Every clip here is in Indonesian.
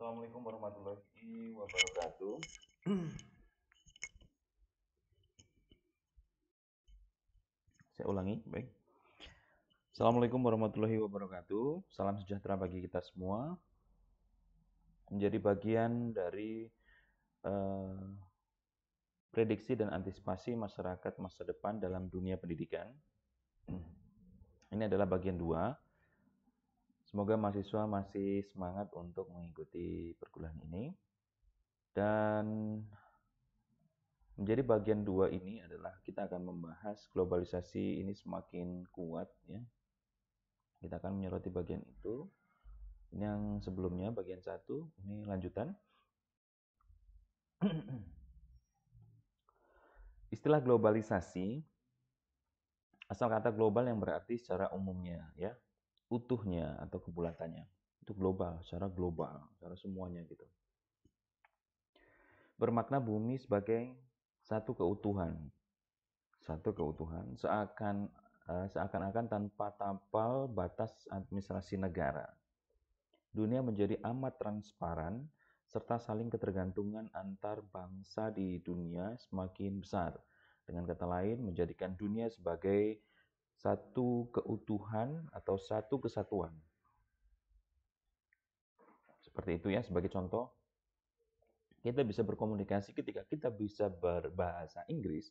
Assalamualaikum warahmatullahi wabarakatuh. Saya ulangi, baik. Assalamualaikum warahmatullahi wabarakatuh. Salam sejahtera bagi kita semua. Menjadi bagian dari eh, prediksi dan antisipasi masyarakat masa depan dalam dunia pendidikan. Ini adalah bagian 2. Semoga mahasiswa masih semangat untuk mengikuti perkuliahan ini. Dan menjadi bagian 2 ini adalah kita akan membahas globalisasi ini semakin kuat ya. Kita akan menyoroti bagian itu. Ini yang sebelumnya bagian 1, ini lanjutan. Istilah globalisasi asal kata global yang berarti secara umumnya ya, utuhnya atau kebulatannya. Itu global, secara semuanya gitu. Bermakna bumi sebagai satu keutuhan. Seakan-akan tanpa tapal batas administrasi negara. Dunia menjadi amat transparan serta saling ketergantungan antar bangsa di dunia semakin besar. Dengan kata lain, menjadikan dunia sebagai satu keutuhan atau satu kesatuan. Seperti itu ya, sebagai contoh, kita bisa berkomunikasi ketika kita bisa berbahasa Inggris,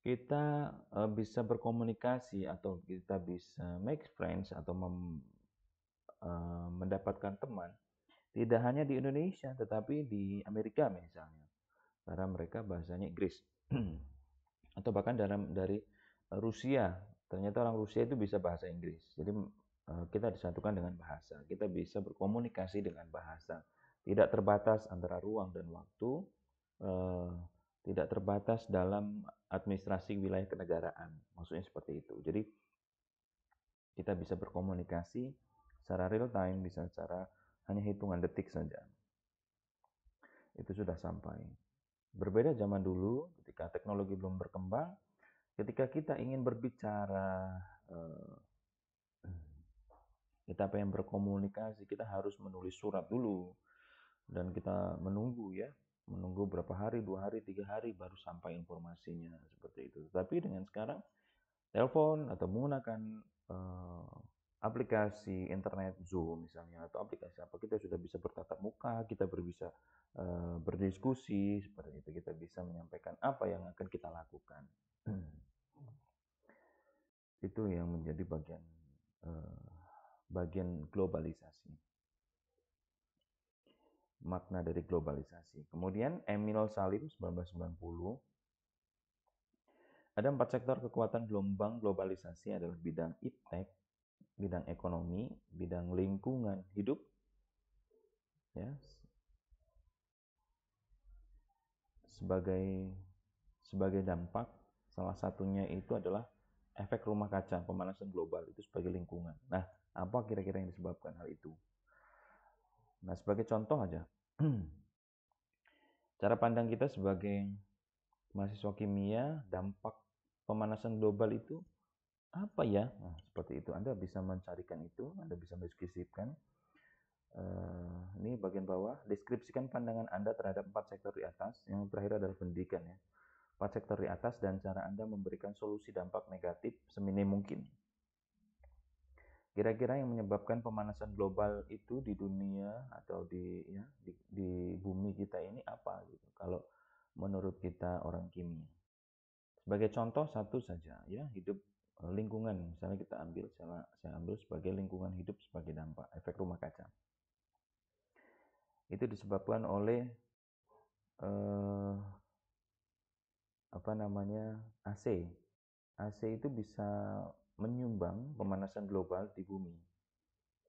kita bisa berkomunikasi atau kita bisa make friends atau mendapatkan teman tidak hanya di Indonesia tetapi di Amerika misalnya, karena mereka bahasanya Inggris. Atau bahkan dari Rusia, ternyata orang Rusia itu bisa bahasa Inggris. Jadi kita disatukan dengan bahasa, kita bisa berkomunikasi dengan bahasa, tidak terbatas antara ruang dan waktu, tidak terbatas dalam administrasi wilayah kenegaraan, maksudnya seperti itu. Jadi kita bisa berkomunikasi secara real time, bisa secara hanya hitungan detik saja. Itu sudah sampai. Berbeda zaman dulu ketika teknologi belum berkembang, ketika kita ingin berbicara, kita pengen berkomunikasi, kita harus menulis surat dulu dan kita menunggu ya, menunggu berapa hari, 2 hari, 3 hari baru sampai informasinya seperti itu. Tapi dengan sekarang telepon atau menggunakan aplikasi internet Zoom misalnya atau aplikasi apa, kita sudah bisa bertatap muka, kita bisa berdiskusi seperti itu, kita bisa menyampaikan apa yang akan kita lakukan. Itu yang menjadi bagian globalisasi, makna dari globalisasi. Kemudian Emil Salim 1990, ada 4 sektor kekuatan gelombang globalisasi adalah bidang iptek, bidang ekonomi, bidang lingkungan hidup, ya, sebagai dampak, salah satunya itu adalah efek rumah kaca, pemanasan global itu sebagai lingkungan. Nah, apa kira-kira yang disebabkan hal itu? Nah, sebagai contoh aja, cara pandang kita sebagai mahasiswa kimia, dampak pemanasan global itu apa ya? Nah, seperti itu. Anda bisa mencarikan itu, Anda bisa mendeskripsikan. Ini bagian bawah, deskripsikan pandangan Anda terhadap 4 sektor di atas. Yang terakhir adalah pendidikan ya. 4 sektor di atas dan cara Anda memberikan solusi dampak negatif seminim mungkin. Kira-kira yang menyebabkan pemanasan global itu di dunia atau di bumi kita ini apa gitu, kalau menurut kita orang kimia. Sebagai contoh satu saja ya, hidup lingkungan misalnya kita ambil, saya ambil sebagai lingkungan hidup sebagai dampak efek rumah kaca. Itu disebabkan oleh AC. AC itu bisa menyumbang pemanasan global di bumi.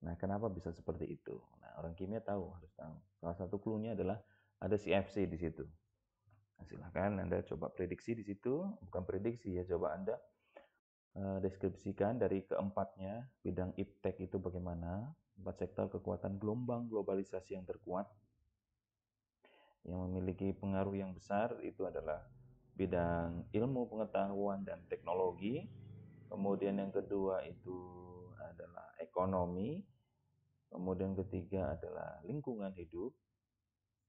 Nah, kenapa bisa seperti itu? Nah, orang kimia harus tahu. Salah satu clue-nya adalah ada CFC di situ. Nah, silahkan Anda coba prediksi di situ, bukan prediksi ya, coba Anda deskripsikan dari keempatnya, bidang iptek itu bagaimana, 4 sektor kekuatan gelombang globalisasi yang terkuat, yang memiliki pengaruh yang besar itu adalah bidang ilmu pengetahuan dan teknologi. Kemudian yang kedua itu adalah ekonomi. kemudian ketiga adalah lingkungan hidup,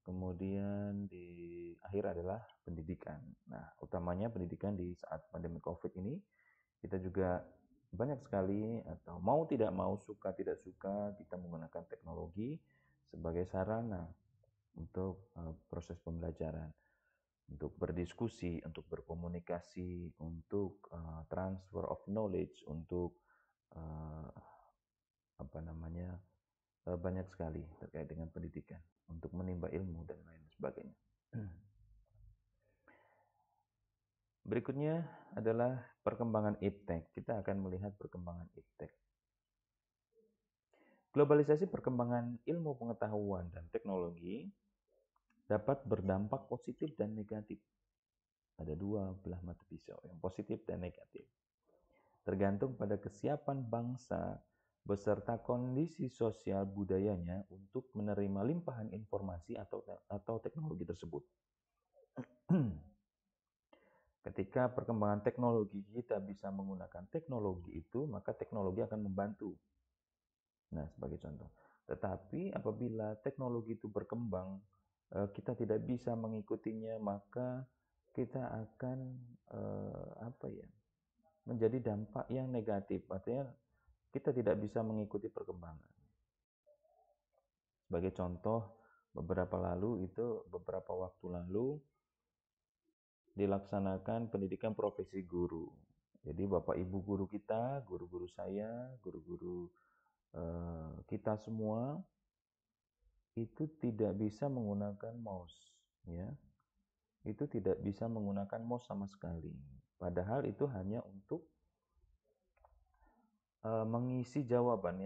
kemudian di akhir adalah pendidikan. Nah, utamanya pendidikan di saat pandemi COVID ini, kita juga banyak sekali atau mau tidak mau, suka tidak suka, kita menggunakan teknologi sebagai sarana untuk proses pembelajaran, untuk berdiskusi, untuk berkomunikasi, untuk transfer of knowledge, untuk uh, apa namanya banyak sekali terkait dengan pendidikan, untuk menimba ilmu dan lain sebagainya. Berikutnya adalah perkembangan iptek. Kita akan melihat perkembangan iptek. Globalisasi perkembangan ilmu pengetahuan dan teknologi dapat berdampak positif dan negatif. Ada dua belah mata pisau, yang positif dan negatif. Tergantung pada kesiapan bangsa beserta kondisi sosial budayanya untuk menerima limpahan informasi atau teknologi tersebut. Ketika perkembangan teknologi kita bisa menggunakan teknologi itu, maka teknologi akan membantu. Nah, sebagai contoh. Tetapi apabila teknologi itu berkembang, kita tidak bisa mengikutinya, maka kita akan menjadi dampak yang negatif. Artinya kita tidak bisa mengikuti perkembangan. Sebagai contoh, beberapa waktu lalu dilaksanakan pendidikan profesi guru. Jadi Bapak Ibu guru kita, guru-guru saya, guru-guru kita semua itu tidak bisa menggunakan mouse, ya. Itu tidak bisa menggunakan mouse sama sekali. Padahal itu hanya untuk mengisi jawaban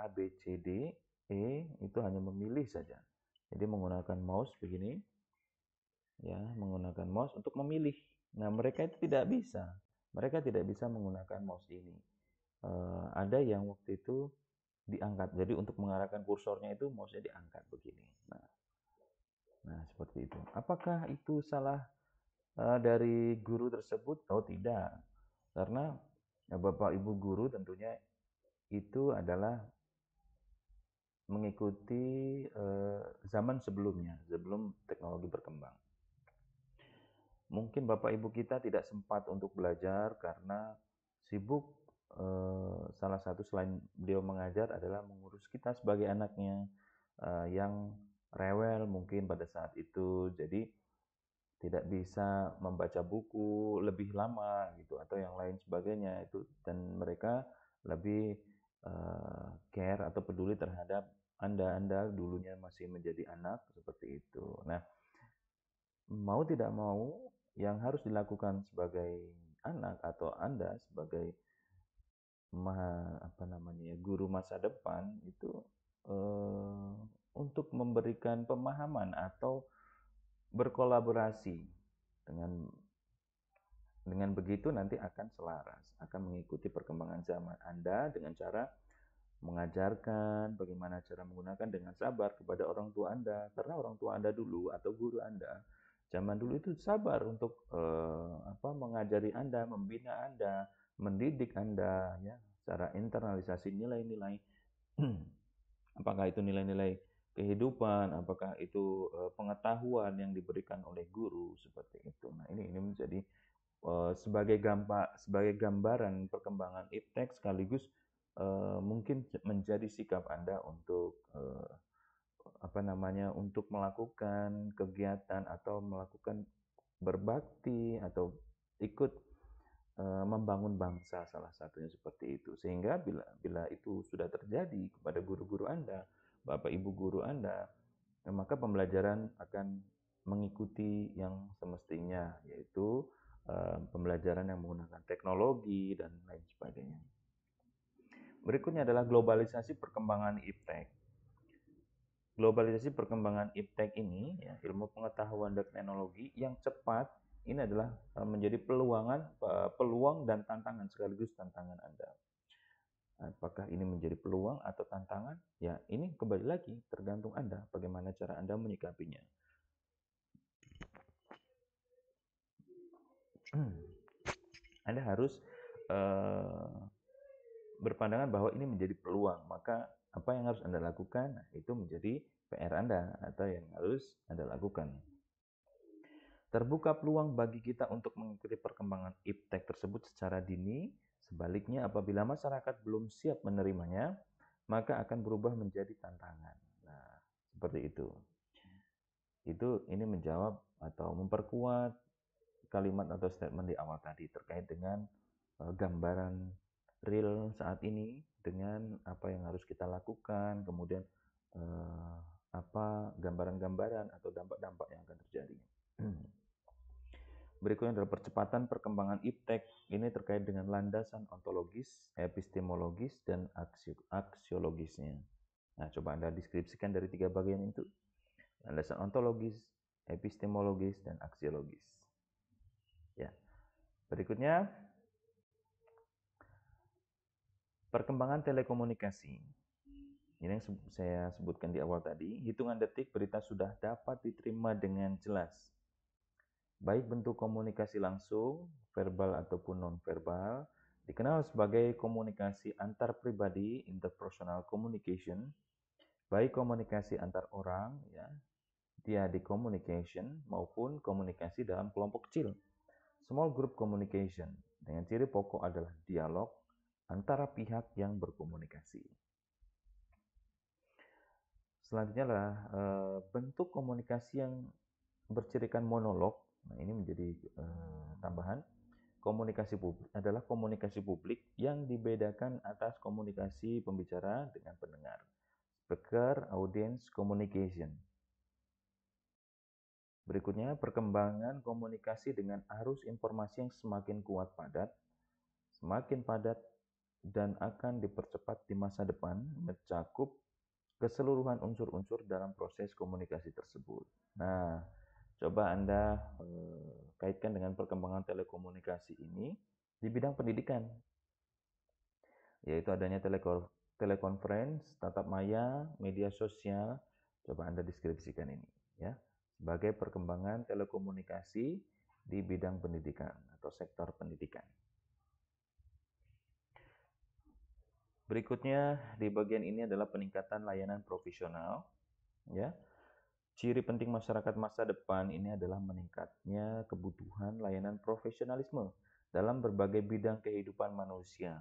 A, B, C, D, E, itu hanya memilih saja. Jadi menggunakan mouse begini, ya, menggunakan mouse untuk memilih. Nah, mereka itu tidak bisa. Mereka tidak bisa menggunakan mouse ini. Ada yang waktu itu diangkat. Jadi untuk mengarahkan kursornya itu mouse-nya diangkat begini. Nah, seperti itu. Apakah itu salah dari guru tersebut? Oh, tidak. Karena Bapak Ibu guru tentunya itu adalah mengikuti zaman sebelumnya, sebelum teknologi berkembang. Mungkin Bapak Ibu kita tidak sempat untuk belajar karena sibuk. Salah satu selain beliau mengajar adalah mengurus kita sebagai anaknya yang rewel mungkin pada saat itu, jadi tidak bisa membaca buku lebih lama gitu atau yang lain sebagainya itu, dan mereka lebih care atau peduli terhadap Anda dulunya masih menjadi anak seperti itu. Nah, mau tidak mau yang harus dilakukan sebagai anak atau Anda sebagai guru masa depan itu untuk memberikan pemahaman atau berkolaborasi dengan begitu nanti akan selaras, akan mengikuti perkembangan zaman Anda dengan cara mengajarkan bagaimana cara menggunakan dengan sabar kepada orang tua Anda, karena orang tua Anda dulu atau guru Anda zaman dulu itu sabar untuk mengajari Anda, membina Anda, mendidik Anda, ya, secara internalisasi nilai-nilai. Apakah itu nilai-nilai kehidupan, apakah itu pengetahuan yang diberikan oleh guru seperti itu. Nah, ini menjadi sebagai gambaran perkembangan iptek, sekaligus mungkin menjadi sikap Anda untuk untuk melakukan kegiatan atau melakukan berbakti atau ikut membangun bangsa, salah satunya seperti itu. Sehingga bila itu sudah terjadi kepada guru-guru Anda, Bapak Ibu guru Anda, maka pembelajaran akan mengikuti yang semestinya, yaitu pembelajaran yang menggunakan teknologi dan lain sebagainya. Berikutnya adalah globalisasi perkembangan iptek. Globalisasi perkembangan iptek ini, ya, ilmu pengetahuan dan teknologi yang cepat, ini adalah menjadi peluang dan tantangan, sekaligus tantangan Anda. Apakah ini menjadi peluang atau tantangan? Ya, ini kembali lagi tergantung Anda, bagaimana cara Anda menyikapinya. Anda harus berpandangan bahwa ini menjadi peluang, maka Apa yang harus Anda lakukan? Nah, itu menjadi PR Anda atau yang harus Anda lakukan. Terbuka peluang bagi kita untuk mengikuti perkembangan iptek tersebut secara dini. Sebaliknya, apabila masyarakat belum siap menerimanya, maka akan berubah menjadi tantangan. Nah, seperti itu. Ini menjawab atau memperkuat kalimat atau statement di awal tadi terkait dengan gambaran real saat ini dengan apa yang harus kita lakukan, kemudian apa gambaran-gambaran atau dampak-dampak yang akan terjadi. Berikutnya adalah percepatan perkembangan iptek. Ini terkait dengan landasan ontologis, epistemologis, dan aksiologisnya. Nah, coba Anda deskripsikan dari 3 bagian itu. Landasan ontologis, epistemologis, dan aksiologis. Ya. Berikutnya, perkembangan telekomunikasi. Ini yang saya sebutkan di awal tadi. Hitungan detik berita sudah dapat diterima dengan jelas. Baik bentuk komunikasi langsung, verbal ataupun non-verbal, dikenal sebagai komunikasi antar pribadi, interpersonal communication, baik komunikasi antar orang, ya, diadic communication, maupun komunikasi dalam kelompok kecil, small group communication, dengan ciri pokok adalah dialog antara pihak yang berkomunikasi. Selanjutnya adalah bentuk komunikasi yang bercirikan monolog. Nah, ini menjadi tambahan. Komunikasi publik adalah komunikasi publik yang dibedakan atas komunikasi pembicara dengan pendengar. Speaker audience communication. Berikutnya, perkembangan komunikasi dengan arus informasi yang semakin kuat semakin padat, dan akan dipercepat di masa depan, mencakup keseluruhan unsur-unsur dalam proses komunikasi tersebut. Nah, coba Anda kaitkan dengan perkembangan telekomunikasi ini di bidang pendidikan, yaitu adanya telekonferensi, tatap maya, media sosial. Coba Anda deskripsikan ini, ya, sebagai perkembangan telekomunikasi di bidang pendidikan atau sektor pendidikan. Berikutnya di bagian ini adalah peningkatan layanan profesional, ya. Ciri penting masyarakat masa depan ini adalah meningkatnya kebutuhan layanan profesionalisme dalam berbagai bidang kehidupan manusia.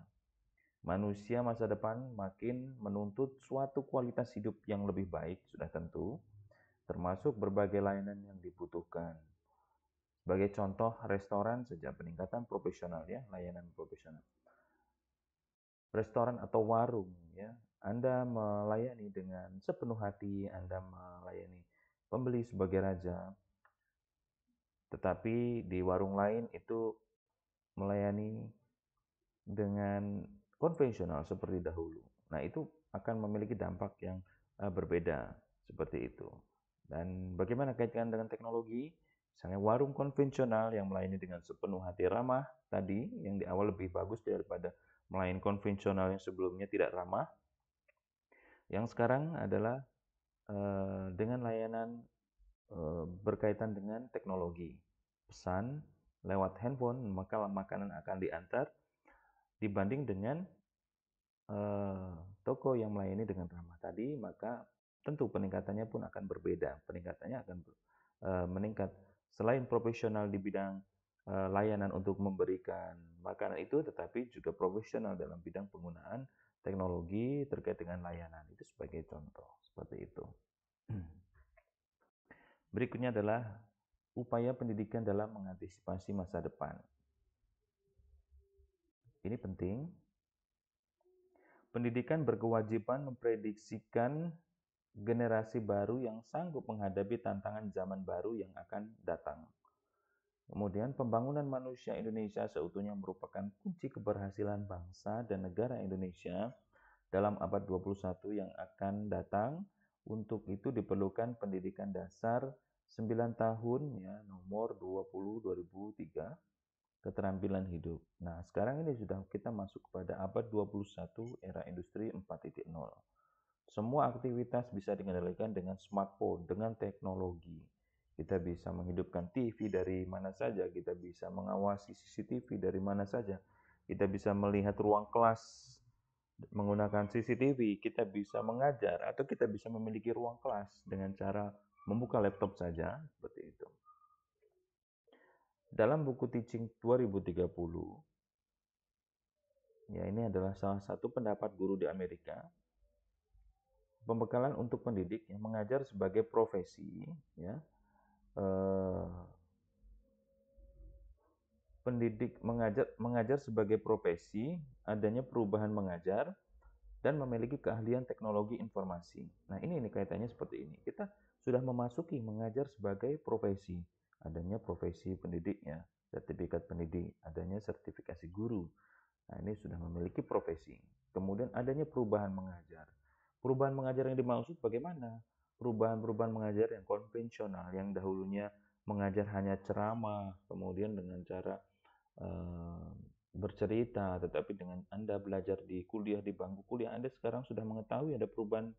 Manusia masa depan makin menuntut suatu kualitas hidup yang lebih baik, sudah tentu, termasuk berbagai layanan yang dibutuhkan. Sebagai contoh, restoran sejak peningkatan profesional, ya, layanan profesional. Restoran atau warung, ya, Anda melayani dengan sepenuh hati, Anda melayani pembeli sebagai raja. Tetapi di warung lain itu melayani dengan konvensional seperti dahulu. Nah, itu akan memiliki dampak yang berbeda seperti itu. Dan bagaimana kaitkan dengan teknologi? Misalnya warung konvensional yang melayani dengan sepenuh hati ramah tadi, yang di awal lebih bagus daripada melayani konvensional yang sebelumnya tidak ramah. Yang sekarang adalah dengan layanan berkaitan dengan teknologi. Pesan lewat handphone, maka makanan akan diantar, dibanding dengan toko yang melayani dengan ramah tadi, maka tentu peningkatannya pun akan berbeda. Peningkatannya akan meningkat. Selain profesional di bidang layanan untuk memberikan makanan itu, tetapi juga profesional dalam bidang penggunaan teknologi terkait dengan layanan. Itu sebagai contoh, seperti itu. Berikutnya adalah upaya pendidikan dalam mengantisipasi masa depan. Ini penting. Pendidikan berkewajiban memprediksikan generasi baru yang sanggup menghadapi tantangan zaman baru yang akan datang. Kemudian, pembangunan manusia Indonesia seutuhnya merupakan kunci keberhasilan bangsa dan negara Indonesia dalam abad 21 yang akan datang. Untuk itu diperlukan pendidikan dasar 9 tahun, ya, nomor 20/2003, keterampilan hidup. Nah, sekarang ini sudah kita masuk kepada abad 21 era industri 4.0. Semua aktivitas bisa dikendalikan dengan smartphone, dengan teknologi. Kita bisa menghidupkan TV dari mana saja, kita bisa mengawasi CCTV dari mana saja, kita bisa melihat ruang kelas menggunakan CCTV, kita bisa mengajar atau kita bisa memiliki ruang kelas dengan cara membuka laptop saja, seperti itu. Dalam buku Teaching 2030, ya ini adalah salah satu pendapat guru di Amerika, pembekalan untuk pendidik yang mengajar sebagai profesi, ya, pendidik mengajar sebagai profesi, adanya perubahan mengajar, dan memiliki keahlian teknologi informasi. Nah, ini kaitannya seperti ini. Kita sudah memasuki mengajar sebagai profesi. Adanya profesi pendidiknya, sertifikat pendidik, adanya sertifikasi guru. Nah, ini sudah memiliki profesi. Kemudian adanya perubahan mengajar. Perubahan mengajar yang dimaksud bagaimana? Perubahan-perubahan mengajar yang konvensional, yang dahulunya mengajar hanya ceramah, kemudian dengan cara bercerita, tetapi dengan Anda belajar di kuliah, di bangku kuliah, Anda sekarang sudah mengetahui ada perubahan.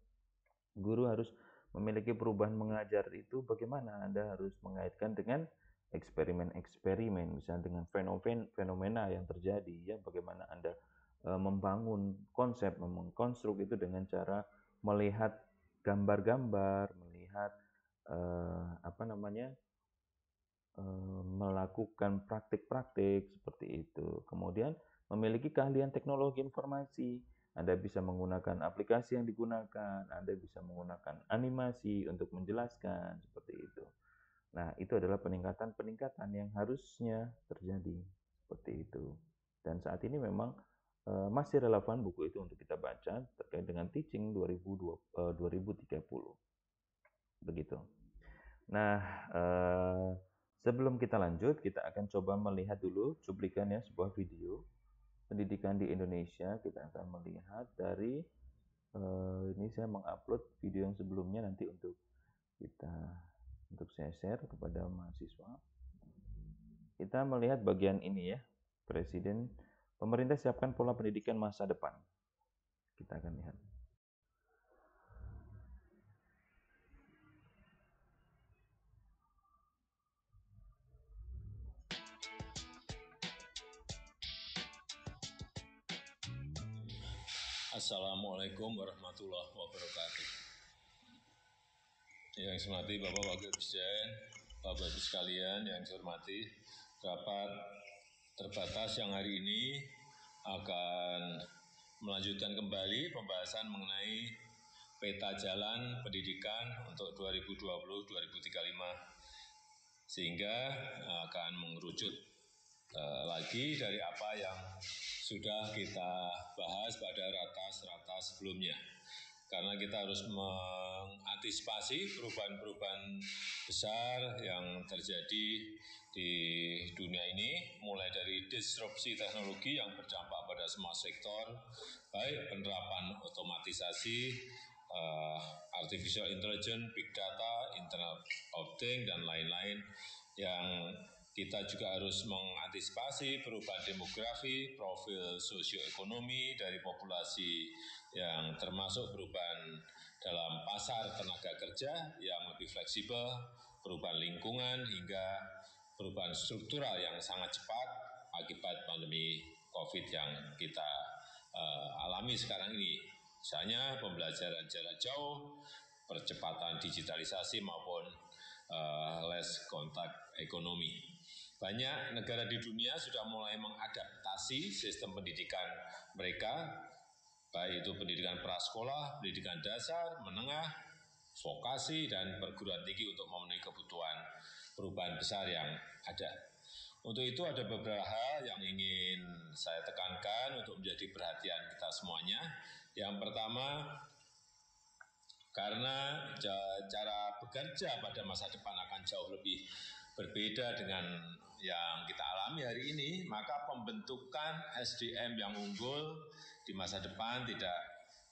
Guru harus memiliki perubahan mengajar itu bagaimana. Anda harus mengaitkan dengan eksperimen-eksperimen, misalnya dengan fenomena yang terjadi, ya, bagaimana Anda membangun konsep, mengkonstruk itu dengan cara melihat gambar-gambar, melihat apa namanya, melakukan praktik-praktik seperti itu. Kemudian memiliki keahlian teknologi informasi. Anda bisa menggunakan aplikasi yang digunakan, Anda bisa menggunakan animasi untuk menjelaskan seperti itu. Nah, itu adalah peningkatan-peningkatan yang harusnya terjadi seperti itu. Dan saat ini memang masih relevan buku itu untuk kita baca terkait dengan Teaching 2030. Begitu. Nah, sebelum kita lanjut, kita akan coba melihat dulu cuplikannya sebuah video pendidikan di Indonesia. Kita akan melihat dari ini saya mengupload video yang sebelumnya nanti untuk saya share kepada mahasiswa. Kita melihat bagian ini ya, pemerintah siapkan pola pendidikan masa depan. Kita akan lihat. Assalamualaikum warahmatullahi wabarakatuh. Yang saya hormati Bapak Wakil Presiden, Bapak Ibu sekalian yang saya hormati, rapat terbatas yang hari ini akan melanjutkan kembali pembahasan mengenai peta jalan pendidikan untuk 2020-2035, sehingga akan mengerucut lagi dari apa yang sudah kita bahas pada ratas-ratas sebelumnya. Karena kita harus mengantisipasi perubahan-perubahan besar yang terjadi di dunia ini, mulai dari disrupsi teknologi yang berdampak pada semua sektor, baik penerapan otomatisasi, artificial intelligence, big data, internet of things, dan lain-lain, yang kita juga harus mengantisipasi perubahan demografi, profil sosioekonomi dari populasi yang termasuk perubahan dalam pasar tenaga kerja yang lebih fleksibel, perubahan lingkungan, hingga perubahan struktural yang sangat cepat akibat pandemi COVID yang kita alami sekarang ini. Misalnya pembelajaran jarak jauh, percepatan digitalisasi maupun less kontak ekonomi. Banyak negara di dunia sudah mulai mengadaptasi sistem pendidikan mereka, baik itu pendidikan prasekolah, pendidikan dasar, menengah, vokasi, dan perguruan tinggi untuk memenuhi kebutuhan perubahan besar yang ada. Untuk itu ada beberapa hal yang ingin saya tekankan untuk menjadi perhatian kita semuanya. Yang pertama, karena cara bekerja pada masa depan akan jauh lebih berbeda dengan yang kita alami hari ini, maka pembentukan SDM yang unggul di masa depan tidak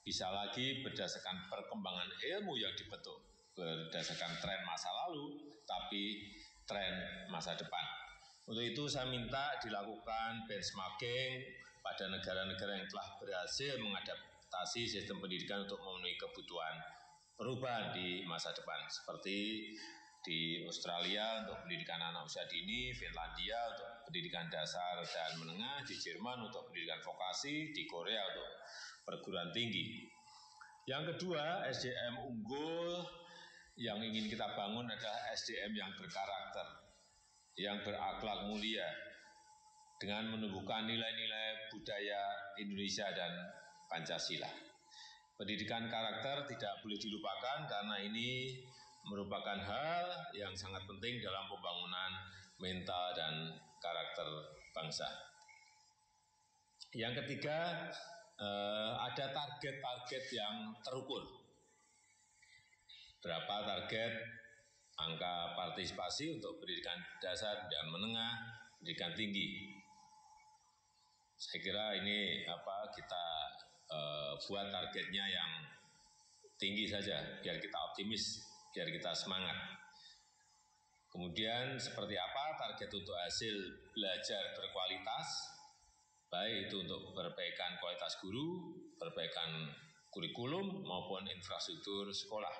bisa lagi berdasarkan perkembangan ilmu yang dibentuk berdasarkan tren masa lalu, tapi tren masa depan. Untuk itu saya minta dilakukan benchmarking pada negara-negara yang telah berhasil mengadaptasi sistem pendidikan untuk memenuhi kebutuhan perubahan di masa depan, seperti di Australia untuk pendidikan anak usia dini, Finlandia untuk pendidikan dasar dan menengah, di Jerman untuk pendidikan vokasi, di Korea untuk perguruan tinggi. Yang kedua, SDM unggul yang ingin kita bangun adalah SDM yang berkarakter, yang berakhlak mulia, dengan menumbuhkan nilai-nilai budaya Indonesia dan Pancasila. Pendidikan karakter tidak boleh dilupakan karena ini merupakan hal yang sangat penting dalam pembangunan mental dan karakter bangsa. Yang ketiga, ada target-target yang terukur. Berapa target angka partisipasi untuk pendidikan dasar dan menengah, pendidikan tinggi. Saya kira ini kita buat targetnya yang tinggi saja, biar kita optimis, biar kita semangat. Kemudian seperti apa target untuk hasil belajar berkualitas, baik itu untuk perbaikan kualitas guru, perbaikan kurikulum maupun infrastruktur sekolah,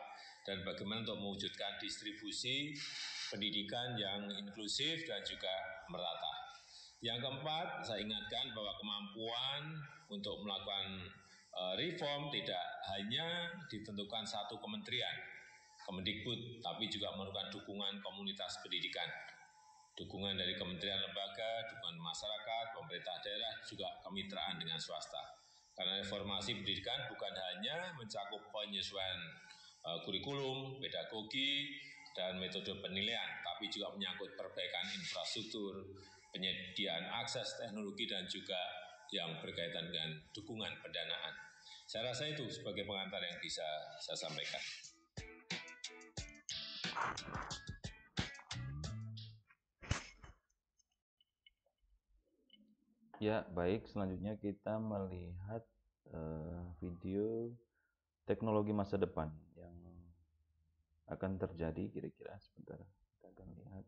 dan bagaimana untuk mewujudkan distribusi pendidikan yang inklusif dan juga merata. Yang keempat, saya ingatkan bahwa kemampuan untuk melakukan reform tidak hanya ditentukan satu kementerian, Kemendikbud, tapi juga memerlukan dukungan komunitas pendidikan, dukungan dari kementerian lembaga, dukungan masyarakat, pemerintah daerah, juga kemitraan dengan swasta. Karena reformasi pendidikan bukan hanya mencakup penyesuaian kurikulum, pedagogi, dan metode penilaian, tapi juga menyangkut perbaikan infrastruktur, penyediaan akses teknologi, dan juga yang berkaitan dengan dukungan pendanaan. Saya rasa itu sebagai pengantar yang bisa saya sampaikan. Ya, baik. Selanjutnya kita melihat video teknologi masa depan yang akan terjadi kira-kira. Sebentar, kita akan lihat.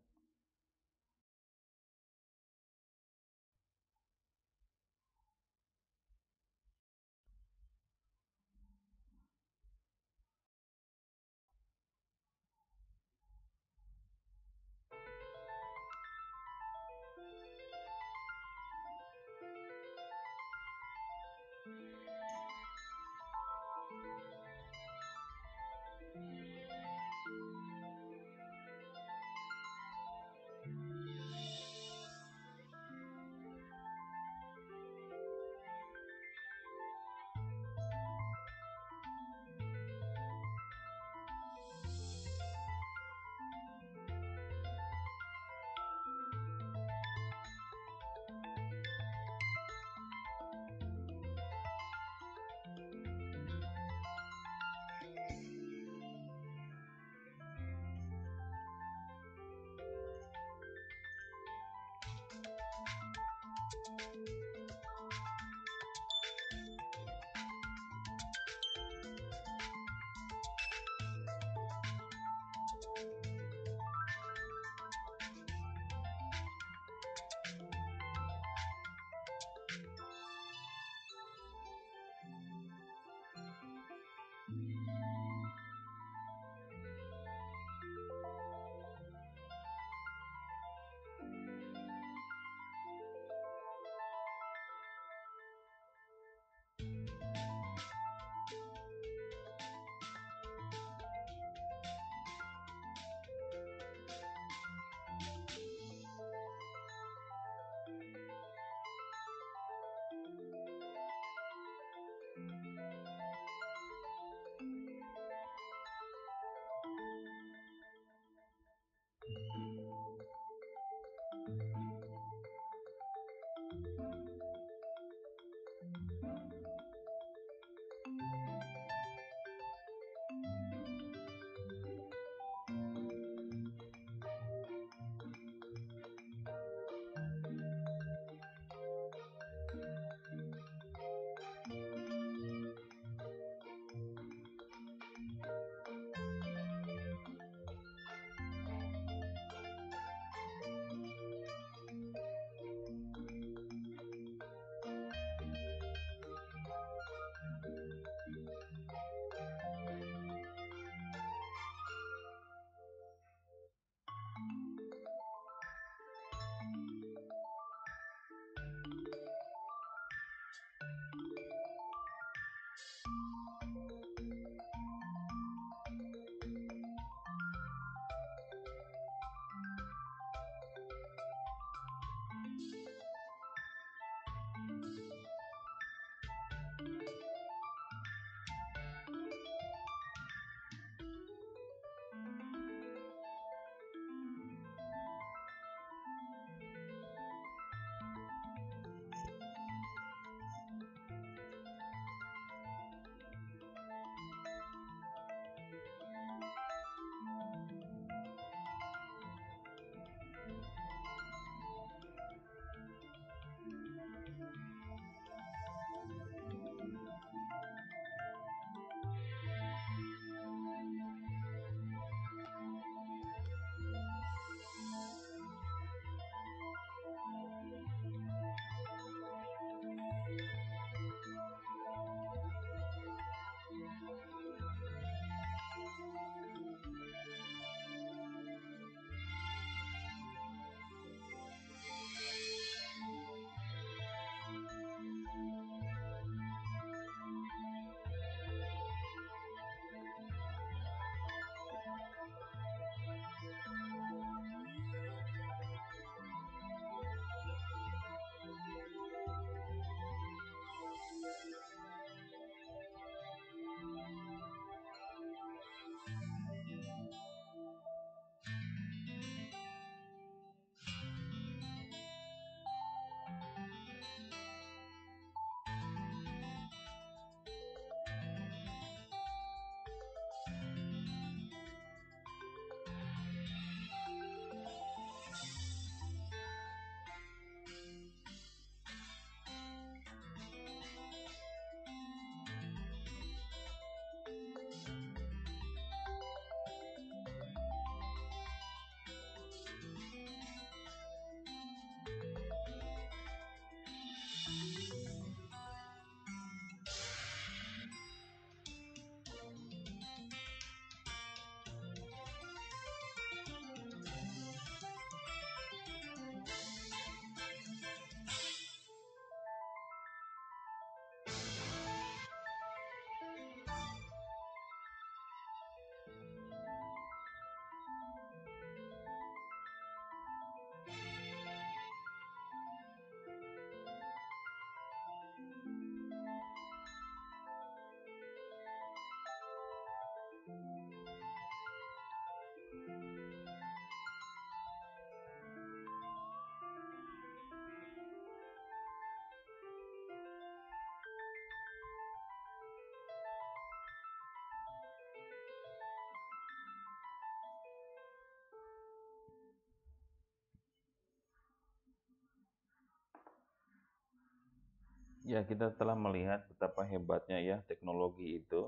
Ya, kita telah melihat betapa hebatnya ya teknologi itu.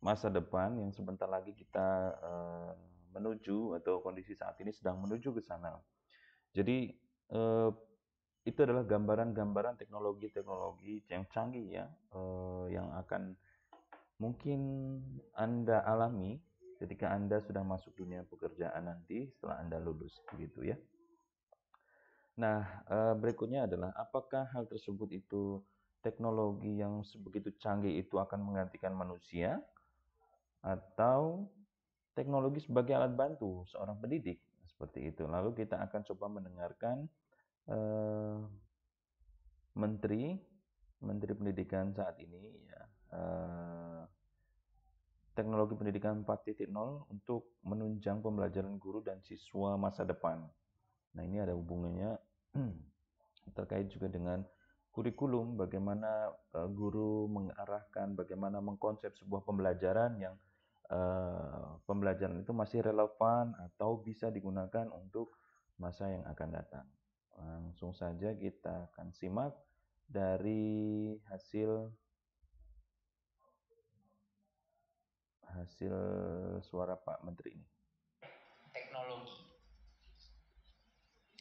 Masa depan yang sebentar lagi kita menuju atau kondisi saat ini sedang menuju ke sana. Jadi eh, itu adalah gambaran-gambaran teknologi-teknologi yang canggih ya, yang akan mungkin Anda alami ketika Anda sudah masuk dunia pekerjaan nanti setelah Anda lulus, begitu ya. Nah, berikutnya adalah apakah hal tersebut itu teknologi yang sebegitu canggih itu akan menggantikan manusia atau teknologi sebagai alat bantu seorang pendidik seperti itu. Lalu kita akan coba mendengarkan eh, menteri menteri pendidikan saat ini ya, teknologi pendidikan 4.0 untuk menunjang pembelajaran guru dan siswa masa depan. Nah, ini ada hubungannya terkait juga dengan kurikulum, bagaimana guru mengarahkan, bagaimana mengkonsep sebuah pembelajaran yang pembelajaran itu masih relevan atau bisa digunakan untuk masa yang akan datang. Langsung saja kita akan simak dari hasil hasil suara Pak Menteri ini. Teknologi.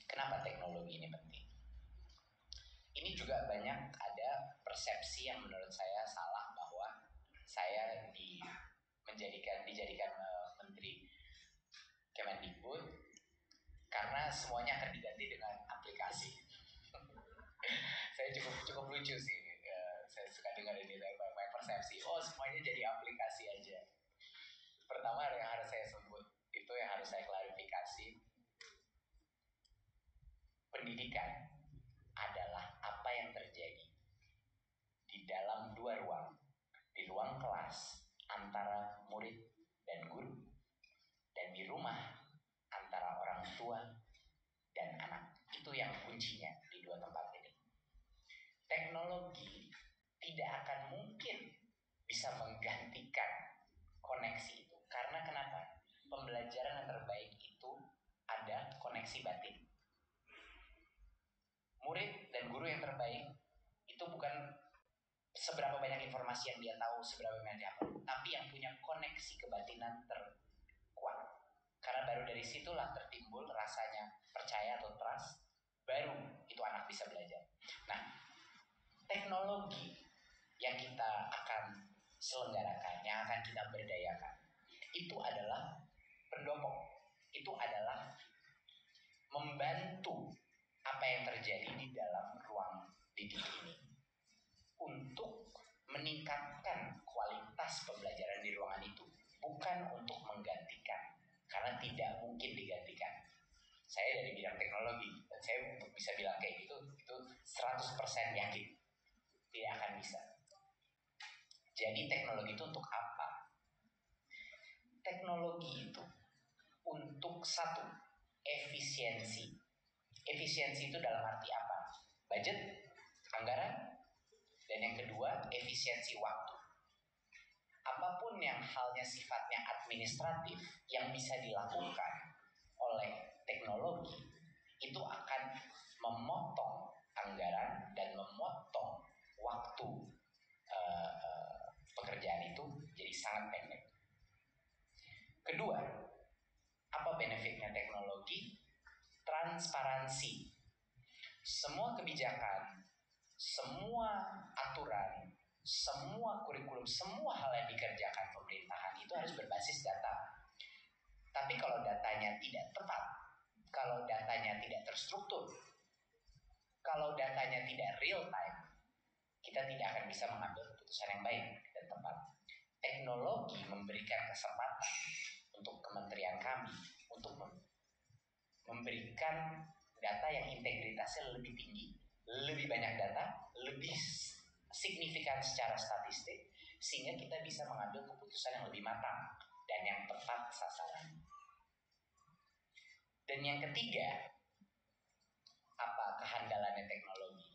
Kenapa teknologi ini penting? Ini juga banyak ada persepsi yang menurut saya salah bahwa saya dijadikan menteri Kemendikbud karena semuanya akan diganti dengan aplikasi. Saya cukup lucu sih. Saya suka dengar ini dari banyak persepsi. Oh, semuanya jadi aplikasi aja. Pertama yang harus saya sebut itu yang harus saya klarifikasi. Pendidikan adalah apa yang terjadi di dalam dua ruang. Di ruang kelas antara murid dan guru, dan di rumah antara orang tua dan anak. Itu yang kuncinya di dua tempat ini. Teknologi tidak akan mungkin bisa menggantikan koneksi itu. Karena kenapa? Pembelajaran yang terbaik itu ada koneksi batin. Murid dan guru yang terbaik itu bukan seberapa banyak informasi yang dia tahu, seberapa banyak dia hafal, tapi yang punya koneksi kebatinan terkuat. Karena baru dari situlah tertimbul rasanya percaya atau trust, baru itu anak bisa belajar. Nah, teknologi yang kita akan selenggarakan, yang akan kita berdayakan, itu adalah pendopong, itu adalah membantu apa yang terjadi di dalam ruang didik ini untuk meningkatkan kualitas pembelajaran di ruangan itu, bukan untuk menggantikan, karena tidak mungkin digantikan. Saya dari bidang teknologi dan saya bisa bilang kayak gitu, itu 100% yakin tidak akan bisa. Jadi teknologi itu untuk apa? Teknologi itu untuk satu, efisiensi. Efisiensi itu dalam arti apa? Budget, anggaran, dan yang kedua efisiensi waktu. Apapun yang halnya sifatnya administratif yang bisa dilakukan oleh teknologi itu akan memotong anggaran dan memotong waktu pekerjaan itu jadi sangat pendek. Kedua, apa benefitnya teknologi? Transparansi. Semua kebijakan, semua aturan, semua kurikulum, semua hal yang dikerjakan pemerintahan itu harus berbasis data. Tapi kalau datanya tidak tepat, kalau datanya tidak terstruktur, kalau datanya tidak real time, kita tidak akan bisa mengambil keputusan yang baik dan tepat. Teknologi memberikan kesempatan untuk kementerian kami untuk memberikan data yang integritasnya lebih tinggi, lebih banyak data, lebih signifikan secara statistik, sehingga kita bisa mengambil keputusan yang lebih matang dan yang tepat sasaran. Dan yang ketiga, apa kehandalannya teknologi?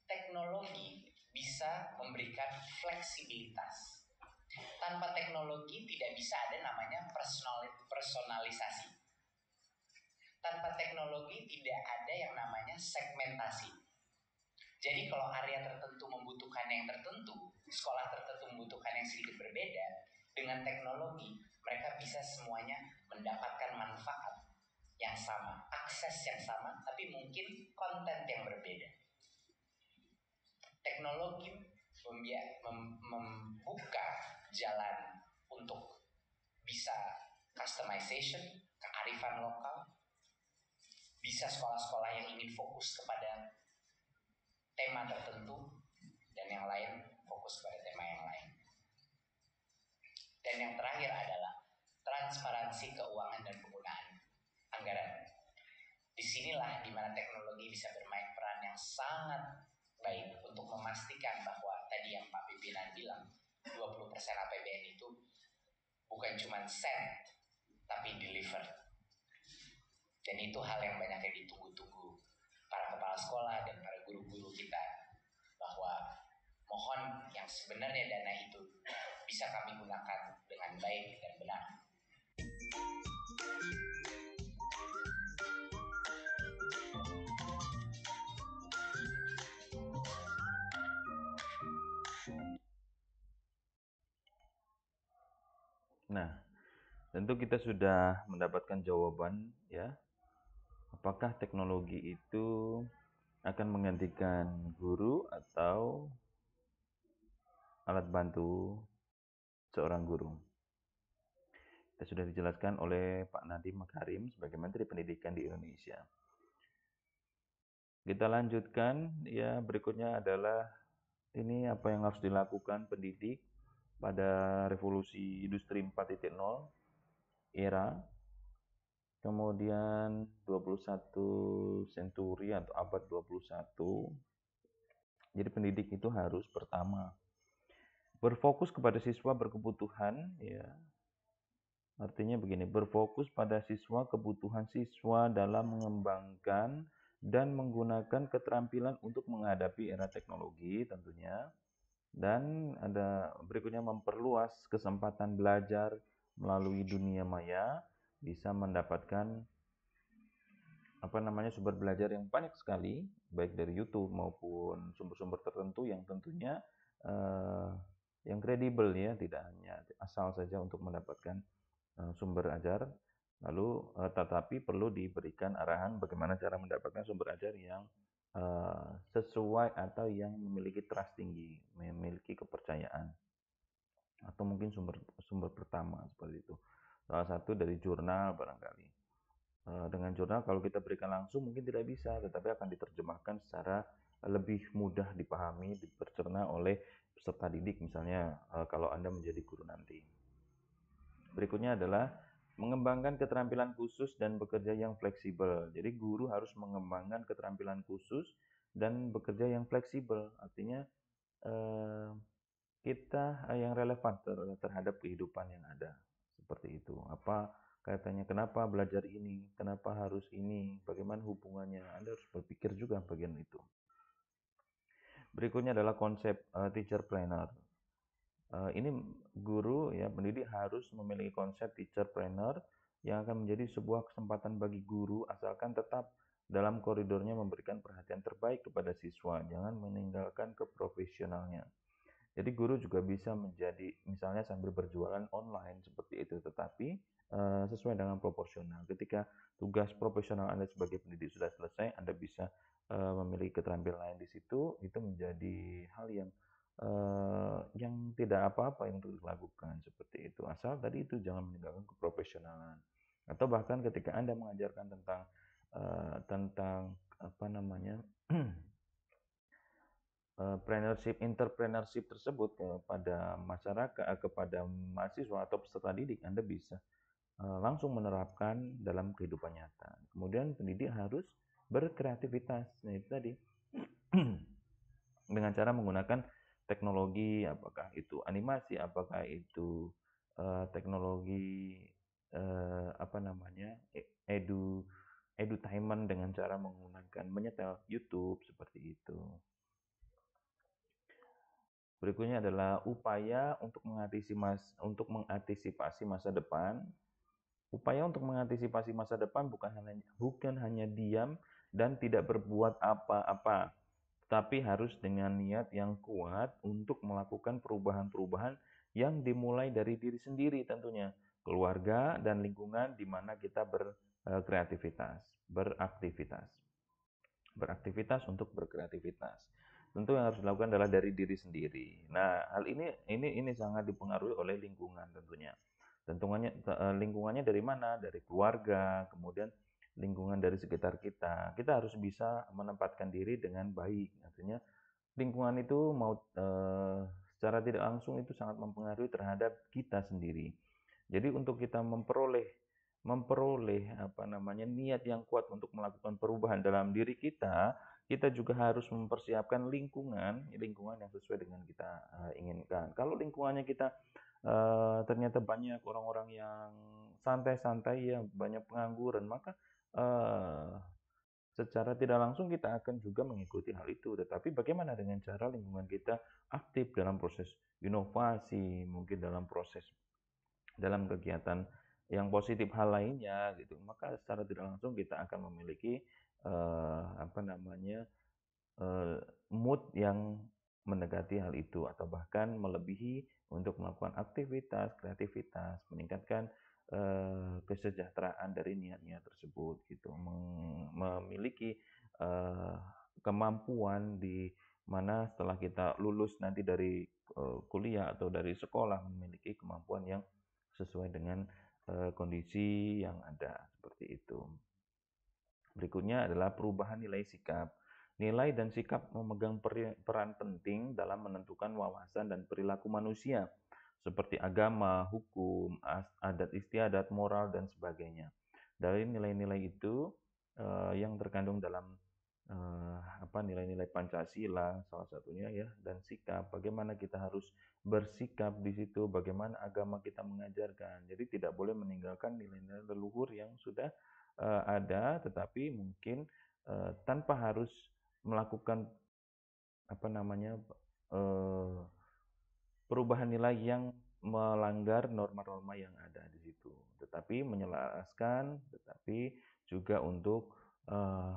Teknologi bisa memberikan fleksibilitas. Tanpa teknologi tidak bisa ada namanya personalisasi. Tanpa teknologi tidak ada yang namanya segmentasi. Jadi kalau area tertentu membutuhkan yang tertentu, sekolah tertentu membutuhkan yang sedikit berbeda, dengan teknologi mereka bisa semuanya mendapatkan manfaat yang sama, akses yang sama, tapi mungkin konten yang berbeda. Teknologi membuka jalan untuk bisa customization, kearifan lokal, bisa sekolah-sekolah yang ingin fokus kepada tema tertentu dan yang lain fokus pada tema yang lain. Dan yang terakhir adalah transparansi keuangan dan penggunaan anggaran. Disinilah dimana teknologi bisa bermain peran yang sangat baik untuk memastikan bahwa tadi yang Pak Pimpinan bilang 20% APBN itu bukan cuma sen tapi deliver. Dan itu hal yang banyak yang ditunggu-tunggu para kepala sekolah dan para guru-guru kita, bahwa mohon yang sebenarnya dana itu bisa kami gunakan dengan baik dan benar. Nah, tentu kita sudah mendapatkan jawaban ya. Apakah teknologi itu akan menggantikan guru atau alat bantu seorang guru? Sudah dijelaskan oleh Pak Nadiem Makarim sebagai Menteri Pendidikan di Indonesia. Kita lanjutkan ya, berikutnya adalah ini apa yang harus dilakukan pendidik pada revolusi industri 4.0 era, kemudian 21 century atau abad 21. Jadi pendidik itu harus pertama berfokus kepada siswa berkebutuhan ya. Artinya begini, berfokus pada siswa, kebutuhan siswa dalam mengembangkan dan menggunakan keterampilan untuk menghadapi era teknologi tentunya. Dan ada berikutnya memperluas kesempatan belajar melalui dunia maya, bisa mendapatkan sumber belajar yang banyak sekali, baik dari YouTube maupun sumber-sumber tertentu yang tentunya yang kredibel ya, tidak hanya asal saja untuk mendapatkan sumber ajar, lalu tetapi perlu diberikan arahan bagaimana cara mendapatkan sumber ajar yang sesuai atau yang memiliki trust tinggi, memiliki kepercayaan, atau mungkin sumber pertama seperti itu. Salah satu dari jurnal barangkali. Dengan jurnal kalau kita berikan langsung mungkin tidak bisa, tetapi akan diterjemahkan secara lebih mudah dipahami, dicerna oleh peserta didik misalnya kalau Anda menjadi guru nanti. Berikutnya adalah mengembangkan keterampilan khusus dan bekerja yang fleksibel. Jadi guru harus mengembangkan keterampilan khusus dan bekerja yang fleksibel. Artinya kita yang relevan terhadap kehidupan yang ada. Seperti itu. Apa kaitannya, kenapa belajar ini, kenapa harus ini, bagaimana hubungannya. Anda harus berpikir juga bagian itu. Berikutnya adalah konsep teacher planner. Ini guru ya, pendidik harus memiliki konsep teacher planner yang akan menjadi sebuah kesempatan bagi guru asalkan tetap dalam koridornya memberikan perhatian terbaik kepada siswa, jangan meninggalkan keprofesionalnya. Jadi guru juga bisa menjadi misalnya sambil berjualan online seperti itu, tetapi sesuai dengan proporsional. Ketika tugas profesional Anda sebagai pendidik sudah selesai, Anda bisa memiliki keterampilan lain di situ, itu menjadi hal yang tidak apa-apa yang untuk dilakukan seperti itu. Asal tadi itu jangan meninggalkan keprofesionalan. Atau bahkan ketika Anda mengajarkan tentang entrepreneurship tersebut kepada masyarakat, kepada mahasiswa atau peserta didik, Anda bisa langsung menerapkan dalam kehidupan nyata. Kemudian pendidik harus berkreativitas. Nah itu tadi dengan cara menggunakan teknologi, apakah itu animasi, apakah itu teknologi edutainment dengan cara menggunakan menyetel YouTube seperti itu. Berikutnya adalah upaya untuk mengantisipasi masa depan. Upaya untuk mengantisipasi masa depan bukan hanya diam dan tidak berbuat apa-apa, tapi harus dengan niat yang kuat untuk melakukan perubahan-perubahan yang dimulai dari diri sendiri tentunya, keluarga dan lingkungan di mana kita beraktivitas untuk berkreativitas. Tentu yang harus dilakukan adalah dari diri sendiri. Nah, hal ini sangat dipengaruhi oleh lingkungan tentunya. Lingkungannya dari mana? Dari keluarga, kemudian lingkungan dari sekitar kita. Kita harus bisa menempatkan diri dengan baik. Artinya lingkungan itu secara tidak langsung itu sangat mempengaruhi terhadap kita sendiri. Jadi untuk kita memperoleh niat yang kuat untuk melakukan perubahan dalam diri kita, kita juga harus mempersiapkan lingkungan yang sesuai dengan kita inginkan. Kalau lingkungannya kita ternyata banyak orang-orang yang santai-santai ya, banyak pengangguran, maka secara tidak langsung kita akan juga mengikuti hal itu. Tetapi bagaimana dengan cara lingkungan kita aktif dalam proses inovasi, mungkin dalam kegiatan yang positif hal lainnya gitu, maka secara tidak langsung kita akan memiliki eh, apa namanya eh, mood yang mendekati hal itu atau bahkan melebihi untuk melakukan aktivitas, kreativitas, meningkatkan kesejahteraan dari niat-niat tersebut gitu, memiliki eh, kemampuan di mana setelah kita lulus nanti dari kuliah atau dari sekolah memiliki kemampuan yang sesuai dengan kondisi yang ada seperti itu. Berikutnya adalah perubahan nilai sikap. Nilai dan sikap memegang peran penting dalam menentukan wawasan dan perilaku manusia, seperti agama, hukum, adat istiadat, moral, dan sebagainya. Dari nilai-nilai itu yang terkandung dalam nilai-nilai Pancasila salah satunya ya, dan sikap. Bagaimana kita harus bersikap di situ, bagaimana agama kita mengajarkan. Jadi tidak boleh meninggalkan nilai-nilai leluhur yang sudah ada, tetapi mungkin tanpa harus melakukan perubahan nilai yang melanggar norma-norma yang ada di situ. Tetapi menyelaraskan, tetapi juga untuk uh,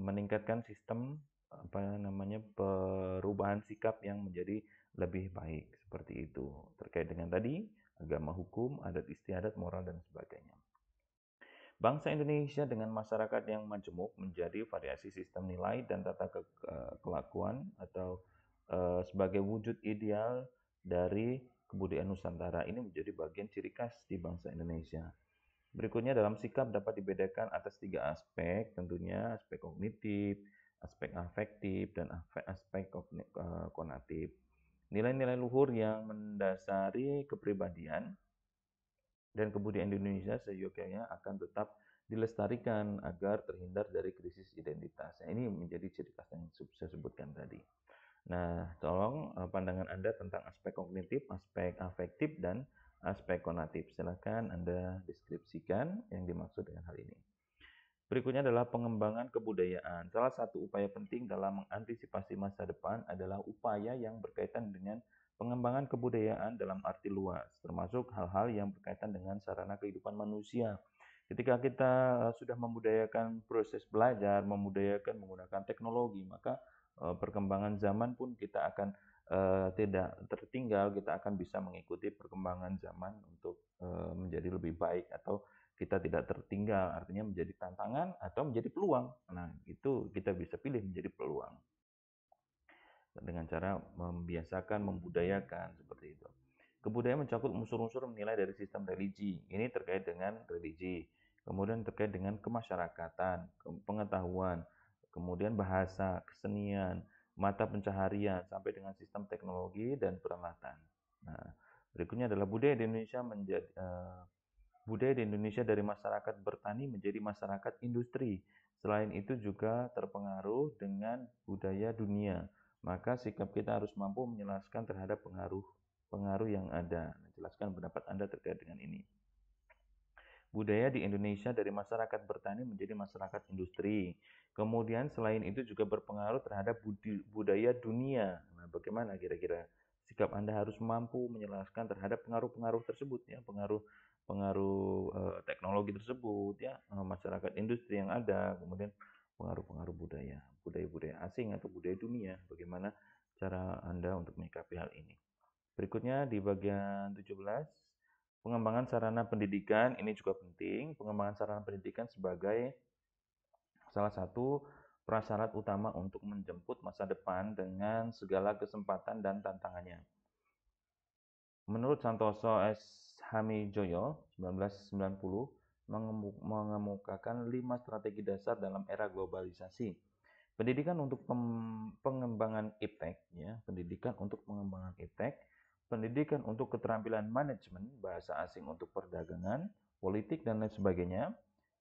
meningkatkan sistem perubahan sikap yang menjadi lebih baik seperti itu terkait dengan tadi agama, hukum, adat istiadat, moral, dan sebagainya. Bangsa Indonesia dengan masyarakat yang majemuk menjadi variasi sistem nilai dan tata kelakuan atau sebagai wujud ideal dari kebudayaan Nusantara ini menjadi bagian ciri khas di bangsa Indonesia. Berikutnya dalam sikap dapat dibedakan atas 3 aspek, tentunya aspek kognitif, aspek afektif, dan aspek konatif. Nilai-nilai luhur yang mendasari kepribadian dan kebudayaan Indonesia seyogyanya akan tetap dilestarikan agar terhindar dari krisis identitas. Nah, ini menjadi ciri khas yang saya sebutkan tadi. Nah, tolong pandangan Anda tentang aspek kognitif, aspek afektif, dan aspek konatif. Silakan Anda deskripsikan yang dimaksud dengan hal ini. Berikutnya adalah pengembangan kebudayaan. Salah satu upaya penting dalam mengantisipasi masa depan adalah upaya yang berkaitan dengan pengembangan kebudayaan dalam arti luas, termasuk hal-hal yang berkaitan dengan sarana kehidupan manusia. Ketika kita sudah membudayakan proses belajar, membudayakan menggunakan teknologi, maka perkembangan zaman pun kita akan tidak tertinggal, kita akan bisa mengikuti perkembangan zaman untuk menjadi lebih baik atau kita tidak tertinggal, artinya menjadi tantangan atau menjadi peluang. Nah, itu kita bisa pilih menjadi peluang dengan cara membiasakan, membudayakan seperti itu. Kebudayaan mencakup unsur-unsur menilai dari sistem religi. Ini terkait dengan religi. Kemudian terkait dengan kemasyarakatan, pengetahuan, kemudian bahasa, kesenian, mata pencaharian, sampai dengan sistem teknologi dan peralatan. Nah, berikutnya adalah budaya di Indonesia dari masyarakat bertani menjadi masyarakat industri. Selain itu juga terpengaruh dengan budaya dunia. Maka sikap kita harus mampu menjelaskan terhadap pengaruh yang ada. Jelaskan pendapat Anda terkait dengan ini. Budaya di Indonesia dari masyarakat bertani menjadi masyarakat industri. Kemudian selain itu juga berpengaruh terhadap budaya dunia. Nah, bagaimana kira-kira sikap Anda harus mampu menjelaskan terhadap pengaruh-pengaruh tersebut ya, pengaruh teknologi tersebut ya, masyarakat industri yang ada, kemudian pengaruh-pengaruh budaya asing atau budaya dunia, bagaimana cara Anda untuk menyikapi hal ini. Berikutnya di bagian 17, pengembangan sarana pendidikan, ini juga penting. Pengembangan sarana pendidikan sebagai salah satu prasyarat utama untuk menjemput masa depan dengan segala kesempatan dan tantangannya. Menurut Santoso S. Hamijoyo, 1990, mengemukakan 5 strategi dasar dalam era globalisasi. Pendidikan untuk pengembangan iptek, ya, pendidikan untuk pengembangan iptek, pendidikan untuk keterampilan manajemen, bahasa asing untuk perdagangan, politik, dan lain sebagainya.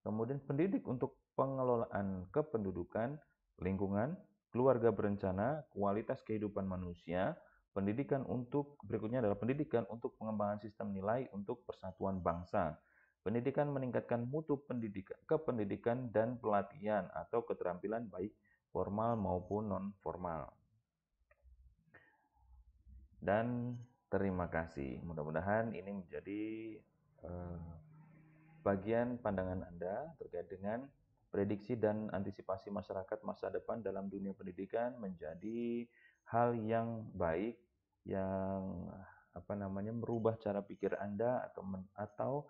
Kemudian pendidik untuk pengelolaan kependudukan, lingkungan, keluarga berencana, kualitas kehidupan manusia. Berikutnya adalah pendidikan untuk pengembangan sistem nilai untuk persatuan bangsa. Pendidikan meningkatkan mutu kependidikan dan pelatihan atau keterampilan baik formal maupun non-formal. Dan terima kasih. Mudah-mudahan ini menjadi bagian pandangan Anda terkait dengan prediksi dan antisipasi masyarakat masa depan dalam dunia pendidikan menjadi hal yang baik, yang merubah cara pikir Anda atau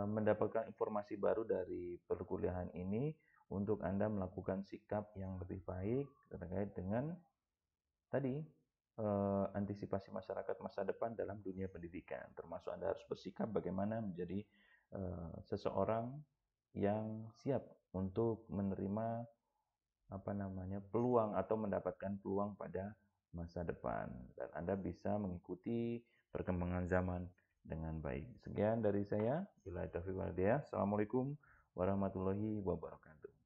mendapatkan informasi baru dari perkuliahan ini untuk Anda melakukan sikap yang lebih baik terkait dengan tadi antisipasi masyarakat masa depan dalam dunia pendidikan. Termasuk Anda harus bersikap bagaimana menjadi seseorang yang siap untuk menerima peluang atau mendapatkan peluang pada masa depan, dan Anda bisa mengikuti perkembangan zaman dengan baik. Sekian dari saya. Assalamualaikum warahmatullahi wabarakatuh.